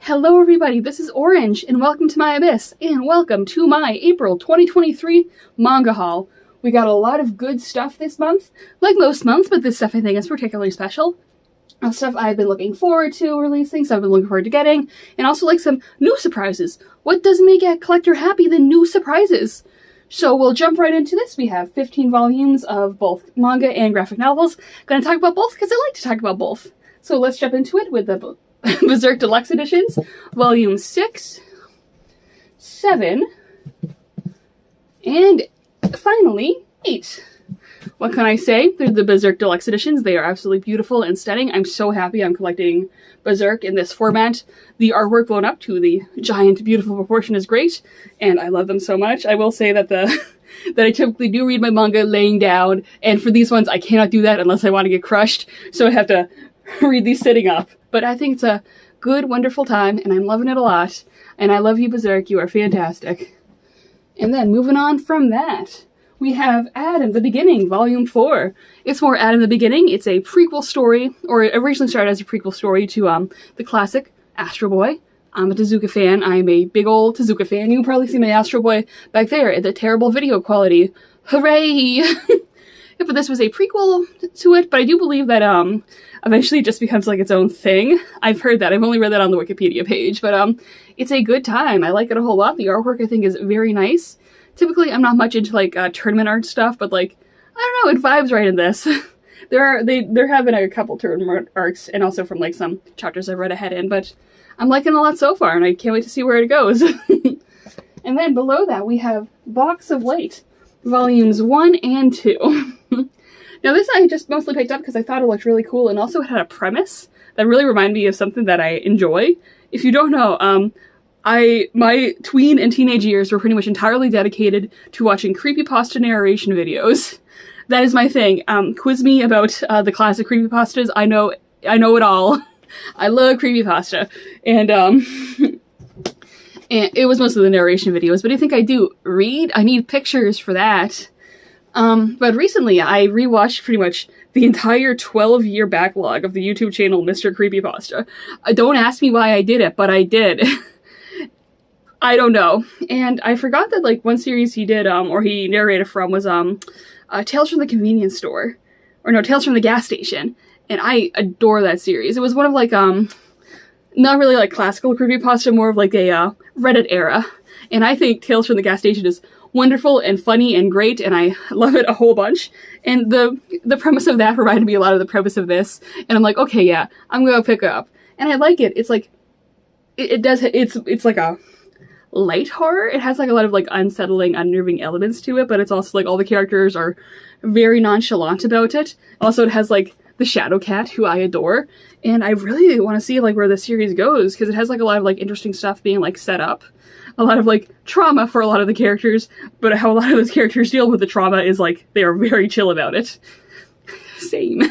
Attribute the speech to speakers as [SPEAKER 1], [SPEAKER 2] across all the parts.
[SPEAKER 1] Hello everybody, this is Orange, and welcome to my Abyss, and welcome to my April 2023 manga haul. We got a lot of good stuff this month, like most months, but this stuff I think is particularly special. Stuff I've been looking forward to releasing, stuff I've been looking forward to getting, and also like some new surprises. What doesn't make a collector happy than new surprises? So we'll jump right into this. We have 15 volumes of both manga and graphic novels. Gonna talk about both because I like to talk about both. So let's jump into it with the Berserk Deluxe Editions, Volume 6, 7, and finally 8. What can I say? They're the Berserk Deluxe Editions. They are absolutely beautiful and stunning. I'm so happy I'm collecting Berserk in this format. The artwork blown up to the giant, beautiful proportion is great, and I love them so much. I will say that that I typically do read my manga laying down, and for these ones I cannot do that unless I want to get crushed, so I have to read these sitting up. But I think it's a good, wonderful time, and I'm loving it a lot. And I love you, Berserk. You are fantastic. And then, moving on from that, we have Adam the Beginning, Volume 4. It's more Adam the Beginning. It's a prequel story, or it originally started as a prequel story to the classic Astro Boy. I'm a Tezuka fan. I'm a big old Tezuka fan. You can probably see my Astro Boy back there at the terrible video quality. Hooray! Yeah, but this was a prequel to it, but I do believe that eventually it just becomes like its own thing. I've heard that. I've only read that on the Wikipedia page, but it's a good time. I like it a whole lot. The artwork I think is very nice. Typically I'm not much into like tournament art stuff, but like, I don't know, it vibes right in this. They're having a couple tournament arcs, and also from like some chapters I've read ahead in, but I'm liking it a lot so far, and I can't wait to see where it goes. And then below that we have Box of Light, Volumes 1 and 2. Now this I just mostly picked up because I thought it looked really cool, and also it had a premise that really reminded me of something that I enjoy. If you don't know, my tween and teenage years were pretty much entirely dedicated to watching creepypasta narration videos. That is my thing. Quiz me about the classic creepypastas. I know it all. I love creepypasta. And and it was mostly the narration videos, but I think I do read. I need pictures for that. But recently I rewatched pretty much the entire 12-year backlog of the YouTube channel Mr. Creepypasta. Don't ask me why I did it, but I did. I don't know. And I forgot that like one series he did, or he narrated from, was Tales from the Convenience Store. Or no, Tales from the Gas Station. And I adore that series. It was one of like, not really like classical creepypasta, more of like a Reddit era. And I think Tales from the Gas Station is wonderful and funny and great, and I love it a whole bunch. And the premise of that reminded me a lot of the premise of this, and I'm like, okay, yeah, I'm gonna pick it up. And I like it. It's like, it's like a light horror. It has like a lot of like unsettling, unnerving elements to it, but it's also like all the characters are very nonchalant about it. Also, it has like the Shadow Cat, who I adore, and I really want to see like where the series goes, because it has like a lot of like interesting stuff being like set up. A lot of like trauma for a lot of the characters, but how a lot of those characters deal with the trauma is like they are very chill about it. Same.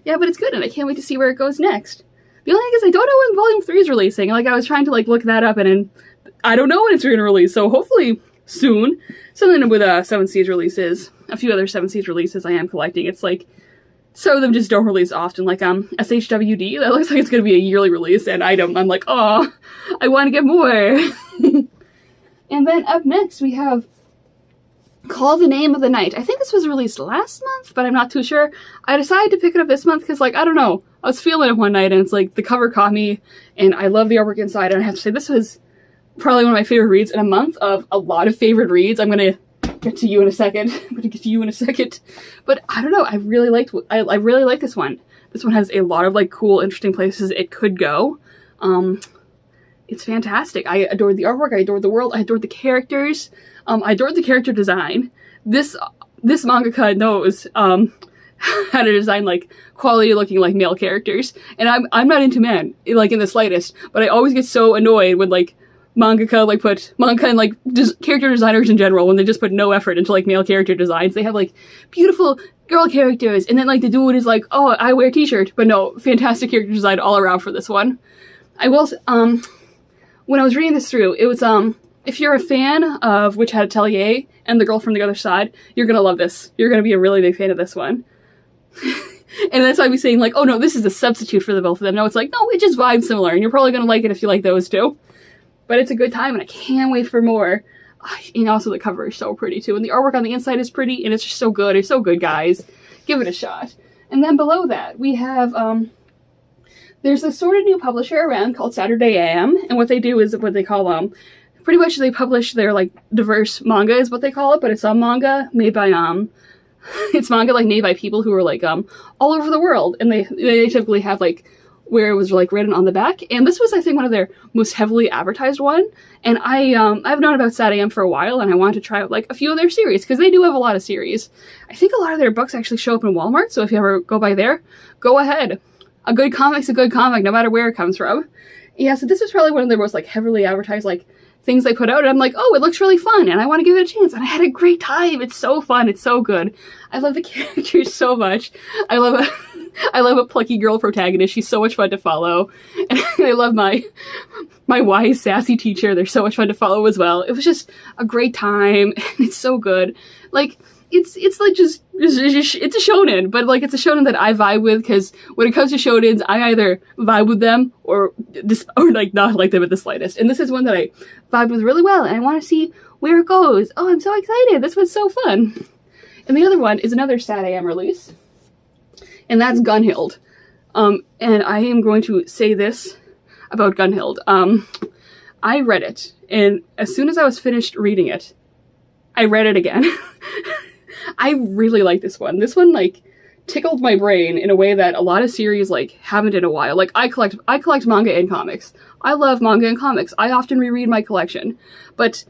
[SPEAKER 1] Yeah, but it's good, and I can't wait to see where it goes next. The only thing is I don't know when Volume 3 is releasing. Like, I was trying to like look that up, and I don't know when it's going to release, so hopefully soon. Something with 7 Seas releases, a few other 7 Seas releases I am collecting. It's like, some of them just don't release often, like SHWD, that looks like it's going to be a yearly release, and I'm like, oh, I want to get more. And then up next we have Call the Name of the Night. I think this was released last month, but I'm not too sure. I decided to pick it up this month because, like, I don't know, I was feeling it one night, and it's like, the cover caught me, and I love the artwork inside, and I have to say, this was probably one of my favorite reads in a month of a lot of favorite reads. I'm going to get to you in a second. But I don't know, I really like this one. This one has a lot of like cool, interesting places it could go. It's fantastic. I adored the artwork, I adored the world, I adored the characters, I adored the character design. This mangaka knows how to design like quality looking like male characters. And I'm not into men, like in the slightest, but I always get so annoyed when like mangaka and like character designers in general, when they just put no effort into like male character designs. They have like beautiful girl characters, and then like the dude is like, oh, I wear a t-shirt, but no, fantastic character design all around for this one. I will, when I was reading this through, it was, if you're a fan of Witch Hat Atelier and The Girl from the Other Side, you're gonna love this. You're gonna be a really big fan of this one. And that's why I was saying, like, oh no, this is a substitute for the both of them. No, it's like, no, it just vibes similar, and you're probably gonna like it if you like those two. But it's a good time, and I can't wait for more. And also the cover is so pretty too, and the artwork on the inside is pretty, and it's just so good. It's so good, guys. Give it a shot. And then below that, we have, there's a sort of new publisher around called Saturday AM, and what they do is what they call, pretty much they publish their, like, diverse manga is what they call it, but it's manga made by, it's manga, like, made by people who are, like, all over the world, and they typically have, like, where it was, like, written on the back, and this was, I think, one of their most heavily advertised one, and I've known about Sat AM for a while, and I wanted to try out, like, a few of their series, because they do have a lot of series. I think a lot of their books actually show up in Walmart, so if you ever go by there, go ahead. A good comic's a good comic, no matter where it comes from. Yeah, so this was probably one of their most, like, heavily advertised, like, things they put out, and I'm like, oh, it looks really fun, and I want to give it a chance, and I had a great time. It's so fun. It's so good. I love the characters so much. I love a plucky girl protagonist. She's so much fun to follow, and I love my wise, sassy teacher. They're so much fun to follow as well. It was just a great time, and it's so good. Like, it's like just it's a shonen, but like it's a shonen that I vibe with, because when it comes to shonens, I either vibe with them or like not like them at the slightest. And this is one that I vibe with really well, and I want to see where it goes. Oh, I'm so excited! This was so fun. And the other one is another Sat AM release, and that's Gunhild. And I am going to say this about Gunhild. I read it, and as soon as I was finished reading it, I read it again. I really like this one. This one, like, tickled my brain in a way that a lot of series, like, haven't in a while. Like, I collect manga and comics. I love manga and comics. I often reread my collection. But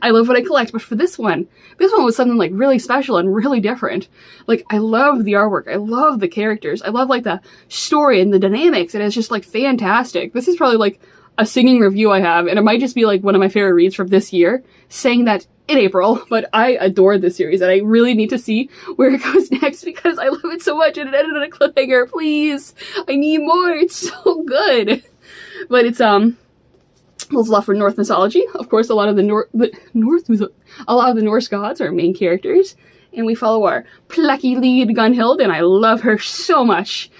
[SPEAKER 1] I love what I collect. But for this one was something, like, really special and really different. Like, I love the artwork. I love the characters. I love, like, the story and the dynamics. And it's just, like, fantastic. This is probably, like, a singing review I have. And it might just be, like, one of my favorite reads from this year, saying that in April, but I adored this series, and I really need to see where it goes next, because I love it so much, and it ended on a cliffhanger. Please, I need more. It's so good. But it's there's a lot for Norse mythology. Of course, a lot of the Norse gods are main characters, and we follow our plucky lead Gunhild, and I love her so much.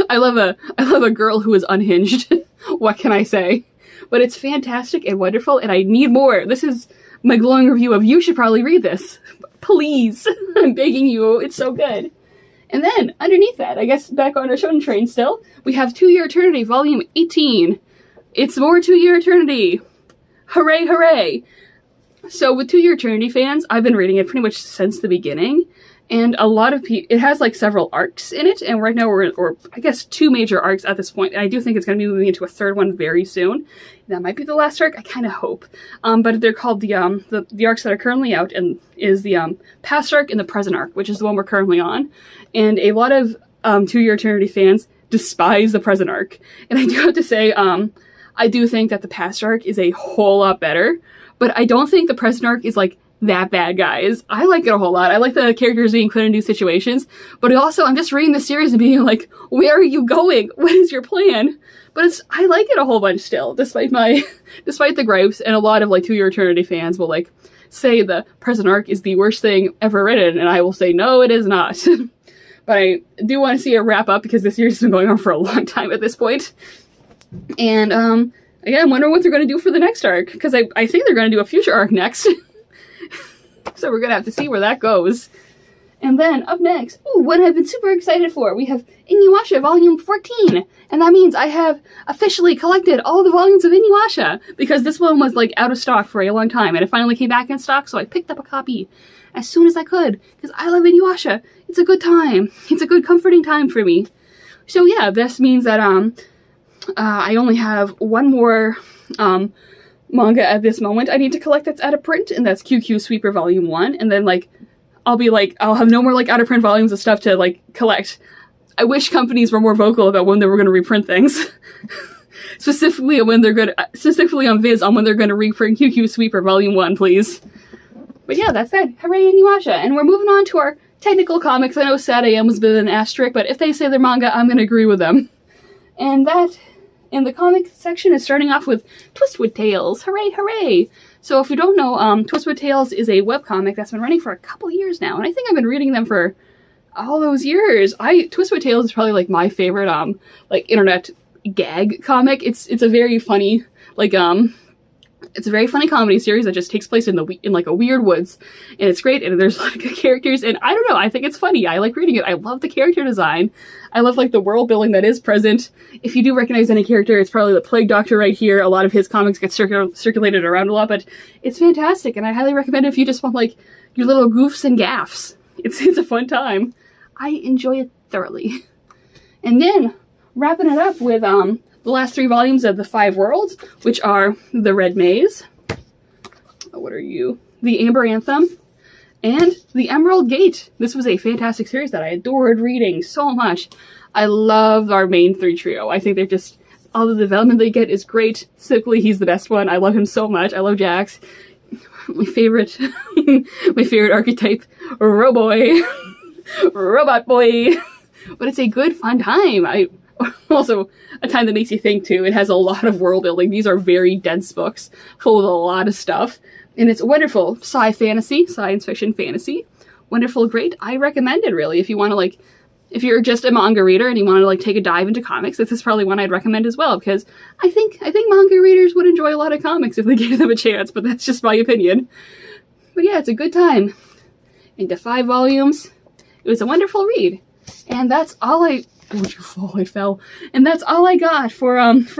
[SPEAKER 1] I love a girl who is unhinged. What can I say? But it's fantastic and wonderful, and I need more. This is my glowing review of, you should probably read this. Please. I'm begging you. It's so good. And then, underneath that, I guess back on our shonen train still, we have 2 Year Eternity, Volume 18. It's more 2 Year Eternity. Hooray, hooray. So with 2 Year Eternity fans, I've been reading it pretty much since the beginning. And a lot of people, it has like several arcs in it, and right now we're in, or I guess 2 major arcs at this point, and I do think it's going to be moving into a 3rd one very soon. That might be the last arc, I kind of hope. But they're called the arcs that are currently out, and is the past arc and the present arc, which is the one we're currently on. And a lot of 2 Year Eternity fans despise the present arc. And I do have to say, I do think that the past arc is a whole lot better, but I don't think the present arc is like that bad, guys. I like it a whole lot. I like the characters being put in new situations, but also I'm just reading the series and being like, where are you going? What is your plan? But I like it a whole bunch still, despite the gripes, and a lot of like 2 Year Eternity fans will like say the present arc is the worst thing ever written, and I will say, no, it is not. But I do want to see it wrap up, because this series has been going on for a long time at this point. And again, I'm wondering what they're going to do for the next arc, because I think they're going to do a future arc next. So we're going to have to see where that goes. And then, up next, what I've been super excited for, we have Inuyasha Volume 14. And that means I have officially collected all the volumes of Inuyasha, because this one was, like, out of stock for a long time, and it finally came back in stock, so I picked up a copy as soon as I could, because I love Inuyasha. It's a good time. It's a good, comforting time for me. So yeah, this means that, I only have one more, manga at this moment I need to collect that's out of print, and that's QQ Sweeper Volume 1, and then, like, I'll have no more, like, out of print volumes of stuff to, like, collect. I wish companies were more vocal about when they were going to reprint things. Specifically on Viz on when they're going to reprint QQ Sweeper Volume 1, please. But yeah, that's it. Hooray, Inuyasha! And we're moving on to our technical comics. I know Sat AM was a bit of an asterisk, but if they say they're manga, I'm going to agree with them. And that, in the comic section, is starting off with Twistwood Tales. Hooray, hooray! So if you don't know, Twistwood Tales is a webcomic that's been running for a couple years now, and I think I've been reading them for all those years. Twisted Tales is probably like my favorite like internet gag comic. It's a very funny like it's a very funny comedy series that just takes place in like a weird woods, and it's great, and there's a lot of good characters, and I don't know, I think it's funny. I like reading it. I love the character design. I love like the world building that is present. If you do recognize any character, it's probably the Plague Doctor right here. A lot of his comics get circulated around a lot, but it's fantastic, and I highly recommend it if you just want like your little goofs and gaffs. It's a fun time. I enjoy it thoroughly. And then wrapping it up with the last 3 volumes of the 5 Worlds, which are The Red Maze, what are you? The Amber Anthem, and The Emerald Gate. This was a fantastic series that I adored reading so much. I love our main 3 trio. I think they're just, all the development they get is great. Specifically, he's the best one. I love him so much. I love Jax. My favorite, my favorite archetype, Roboy, Robot Boy. But it's a good, fun time. Also, a time that makes you think, too. It has a lot of world building. These are very dense books, full of a lot of stuff. And it's wonderful science fiction fantasy. Wonderful, great. I recommend it, really. If you want to, like, if you're just a manga reader and you want to, like, take a dive into comics, this is probably one I'd recommend as well, because I think manga readers would enjoy a lot of comics if they gave them a chance, but that's just my opinion. But yeah, it's a good time. Into 5 volumes. It was a wonderful read. And that's all would you fall? I fell. And that's all I got for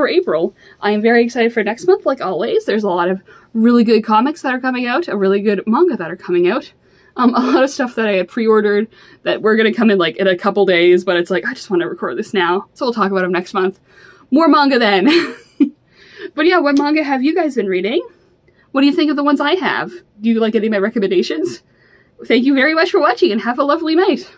[SPEAKER 1] April. I am very excited for next month, like always. There's a lot of really good comics that are coming out, a really good manga that are coming out. A lot of stuff that I had pre-ordered that we're gonna come in like in a couple days, but it's like, I just want to record this now. So we'll talk about them next month. More manga then. But yeah, what manga have you guys been reading? What do you think of the ones I have? Do you like any of my recommendations? Thank you very much for watching, and have a lovely night.